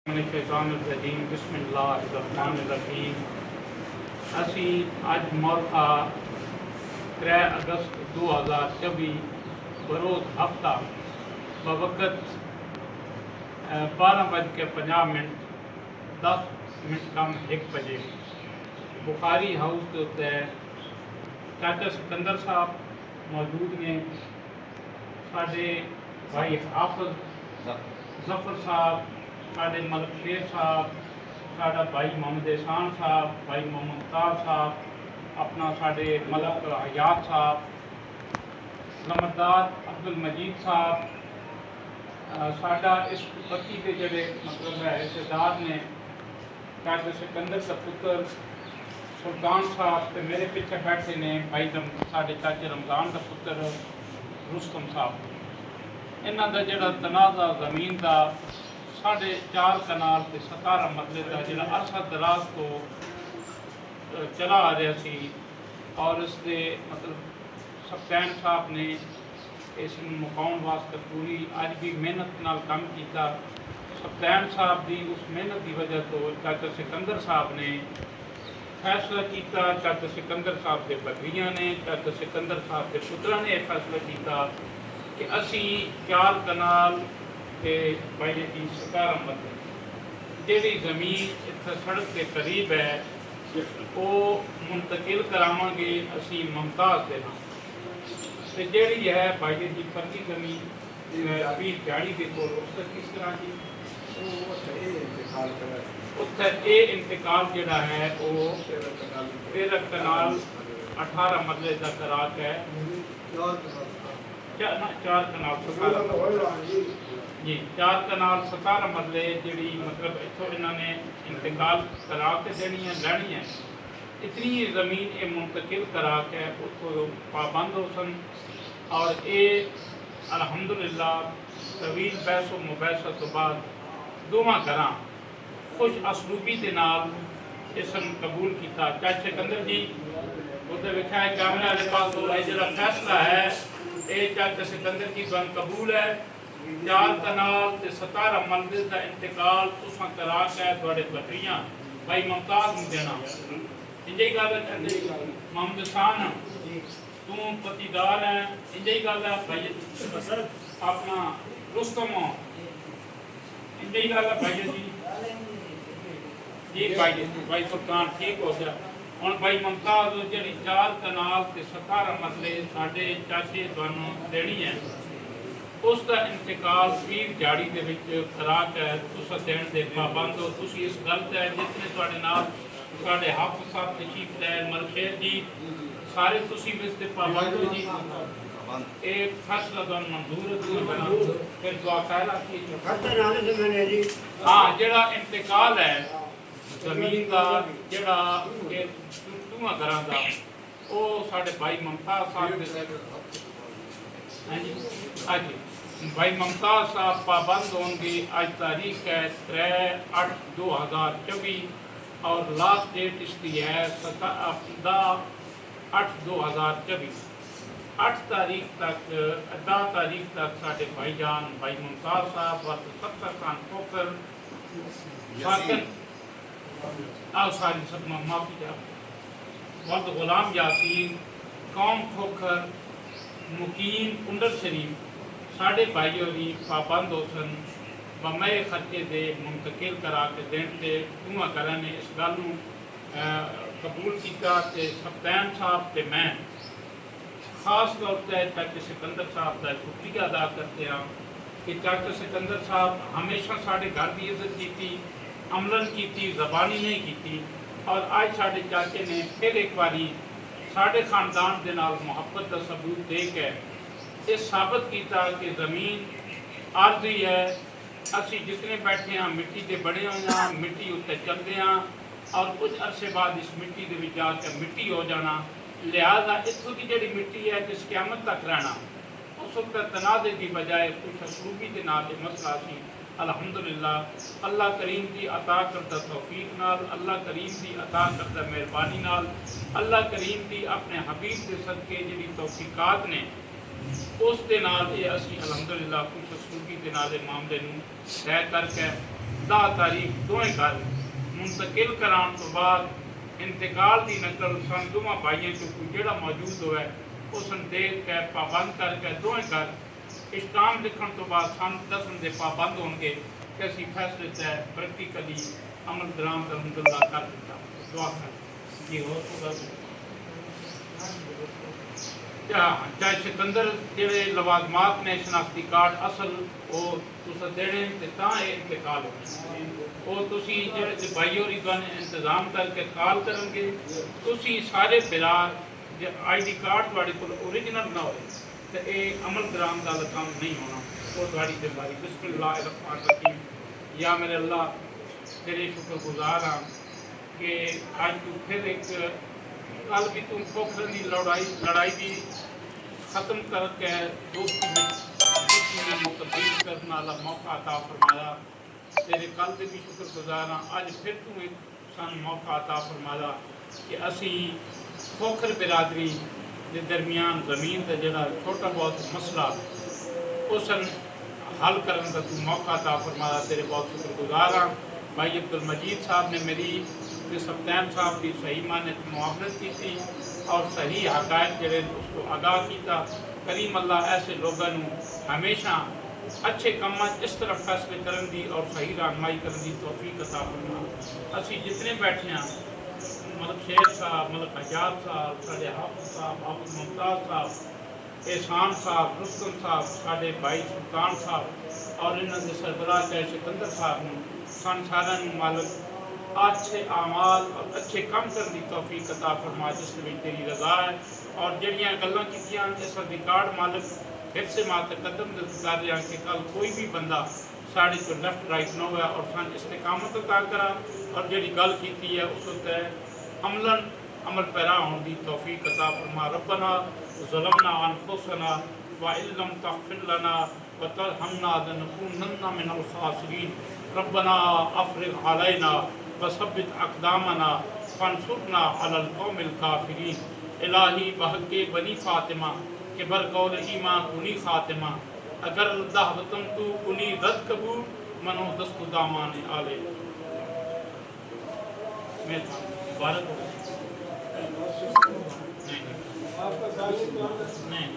शैतानिर्रजीम बिस्मिल्लाहिर्रहमानिर्रहीम। असी अज मौका 3 अगस्त 2024 बरोज़ हफ्ता बवक़्त 12:50 10 कम 1 बजे बुखारी हाउस के उत्ते चाचा सिकंदर साहब मौजूद ने। साडे भाई हाफिज जफर साहब, साडे मलक शेर साहब, साडा भाई मोहम्मद एहसान साहब, भाई मोहम्मद तार साहब, अपना साडे मलक हयात साहब, नमदार अब्दुल मजीद साहब, साडा इस पति के जड़े मतलब है हिस्सेदार ने चाचा सिकंदर का पुत्र सुल्तान साहब, तो मेरे पीछे बैठे ने भाई साडे चाचे रमज़ान का पुत्र रुस्तम साहब। इन्हों का जोड़ा तनाज़ा ज़मीन का 4.5 कनाल के 17 मरले का जो अरसा दराज तो चला आ रहा सी, और इसके मतलब सप्तैन साहब ने इस मुकाउन वास्ते पूरी अज भी मेहनत नाल काम किया। सप्तैन साहब की उस मेहनत की वजह तो चाचा सिकंदर साहब ने फैसला किया, चाचा सिकंदर साहब के बकरियाँ ने, चाचा सिकंदर साहब के पुत्रा ने फैसला किया कि असी 4 कनाल के भाई की 17 मरले जी जमीन इतना सड़क के करीब है वो मुंतकिल करावांगे असी मुमताज़ के नाम। तो जी है भाई की पक्की जमीन अभी दिहाड़ी के कोल उसका किस तरह की उत्थे ये इंतकाल जोड़ा है वो 13 कनाल 18 मरले का कराक है। 4 कनाल 17 जी 4 कनाल 17 मरले जी मतलब इतों इन्होंने इंतकाल करा के देनी है लैनी है। इतनी ज़मीन ये मुंतकिल करा के उतो पाबंद हो सन, और ये अलहमदुलिल्लाह तवील बहसो मुबैसा तो बाद दोवां घर खुश असलूबी के नाल इसम कबूल किया। चाचा सिकंदर जी उधर लिखा है कैमरा के पास जो फैसला है ये चाचा सिकंदर की बन कबूल है। 4 कनाल ते 17 मरले का इंतकाल तुसां करा के थोड़े बकरियां भाई मुमताज नूं देना। इंजी गल मोहम्मद एहसान तू पतीदार है, इंजी गल है भाई अपना रुस्तम इंजी गल है भाई जी भाई सुल्तान ठीक हो गया। हम भाई मुमताज जी 4 कनाल ते 17 मरले साडे चाचे तुहानूं देनी है, उसका इंतकाल पीर जाड़ी के विच करा के तुसां देण दे पाबंद हो। तुसीं इस गल ते जितने तुहाडे नाल साडे हाफिज साहब तशरीफ ले मलक शेर जी सारे तुसीं भी इस ते पाबंद हो जी। एक फैसला तुहानूं मंजूर है फिर दुआ खैर आखी। हाँ जिहड़ा इंतकाल है जमीन का जिहड़ा दूआ घरां दा वो साडे भाई मुमताज साहब अज भाई मुमताज साहब पाबंद होंगे। अज तारीख है 3/8/2024 और लास्ट डेट इसकी है 7/8/2024। 8 तारीख तक 10 तारीख तक साडे भाईजान भाई मुमताज साहब वक्त सत्तर खान खोकर सारी सब माफी जा वक्त गुलाम यासीन कौम खोखर मुकीम कुंडल शरीफ साढ़े भाइयों की पाबंद हो सन बमे खर्चे दे मुंतकिल करा के देन से दूआ घर ने इस गल कबूल किया। सप्तैन साहब ते मैं खास तौर पर चाचा सिकंदर साहब का शुक्रिया अदा करते हैं कि चाचा सिकंदर साहब हमेशा साढ़े घर की इज्जत की, अमलन की, जबानी नहीं की, और आज साढ़े चाचे ने फिर एक बारी साढ़े खानदान के नाल मुहब्बत का सबूत दे के ये साबित किया कि ज़मीन आरजी है। असी जितने बैठे हैं मिट्टी के बने हुए हैं, मिट्टी उत्ते चलते हैं और कुछ अरसे बाद इस मिट्टी के विच आकर मिट्टी हो जाना। लिहाजा इतों की जी मिट्टी है जिस क़यामत तक रहना, उस वक्त तनाज़े की बजाय कुछ असलूबी के नाल मसला सी। अल्हम्दुलिल्लाह अल्लाह करीम की अता करता तौफीक नाल, अल्लाह करीम की अता करता मेहरबानी नाल, अल्लाह करीम की अपने हबीब के सदके जी तौफीकात ने उस दे नाल ये असी अल्हम्दुलिल्लाह खुश असलूबी के नाल मामले नूं तय करके दा तारीख दोवें घर मुंतकिल कराने तो बाद इंतकाल की नकल सन दोवां भाइयों चो कोई जिहड़ा मौजूद होवे उसन देख के पाबंद करके दोवें घर इस्लाम लिखण तो बाद सन दसन के पाबंद होंगे कि असी फैसले तय प्रैक्टिकली अमल दराम अलहमदुल्ला कर दिता। दुआ कर जी हो चाहे सिकंदर जेड़े लवाजमात ने शनाख्ती कार्ड असल वो तुस देने ते तां इंतकाल हो तुसी जेड़े भाई होरी तुहानू इंतजाम करके कॉल करनगे तुसी सारे बिरार जे ID कार्ड तुहाडे कोल ओरिजिनल ना होए ते ये अमल दराम दा काम नहीं होना वो तुहाडी जिम्मेदारी। बिस्मिल्लाहिर्रहमानिर्रहीम। या मेरे अल्लाह तेरे शुक्रगुजार हाँ कि आज तू फिर एक कल भी तुम पोखरण की लड़ाई भी खत्म करके दोस्ती में तब्दील करने वाला मौका अता फरमाया। तेरे कल से भी शुक्रगुजार हाँ अज फिर तू एक सन मौका अता फरमाया कि असी पोखर बिरादरी के दरमियान जमीन का जोड़ा छोटा बहुत मसला उस हल करने का तू मौका अता फरमाया। तेरे बहुत शुक्रगुजार हाँ। भाई अब्दुल मजीद साहब ने मेरी सप्तान साहब की सही माने मुआवनत की थी और सही हकायक जड़े उसको आगाह किया। करीम अल्लाह ऐसे लोगों हमेशा अच्छे कामों इस तरह फैसले करने की और सही रहनुमाई करने की तौफीक अता फरमा। असी जितने बैठे हैं मतलब शेर साहब मतलब हजाज साहब साढ़े हाफिज साहब हाफिज मुमताज साहब एहसान साहब रुस्तम साहब साढ़े भाई सुल्तान साहब और इन्होंने सरबराह चाहे सिकंदर साहब ने सन सारा मालक अच्छे आमाल और अच्छे काम करने की तौफीक अता फरमा जिसमें तेरी रजा है। और जड़ियाँ गल्लां कीतियां इस रिकॉर्ड मालक फिर से मात कदम कर रहा कि कल कोई भी बंदा साढ़े को लेफ्ट राइट न हुआ और सन इस्तेकामत अता करा और जी गल की है उस उत्ते अमलन अमल पैरा होने की तौफीक अता फरमा। रब्बना ज़लमना अनफुसना व इल्लम तग़फिर लना व तरहमना लनकूनन्ना मिनल खासिरीन। रब्बना अफ़रिग़ अलैना व सब्बित अक़दामना फंसुरना अलल क़ौमिल काफ़िरीन। इलाही बहक़े बनी फ़ातिमा के बरकौल ईमा कुनी ख़ातिमा अगर दावतम तू कुनी रद कबूल मनो दस्तु दामान आले। मुबारक नहीं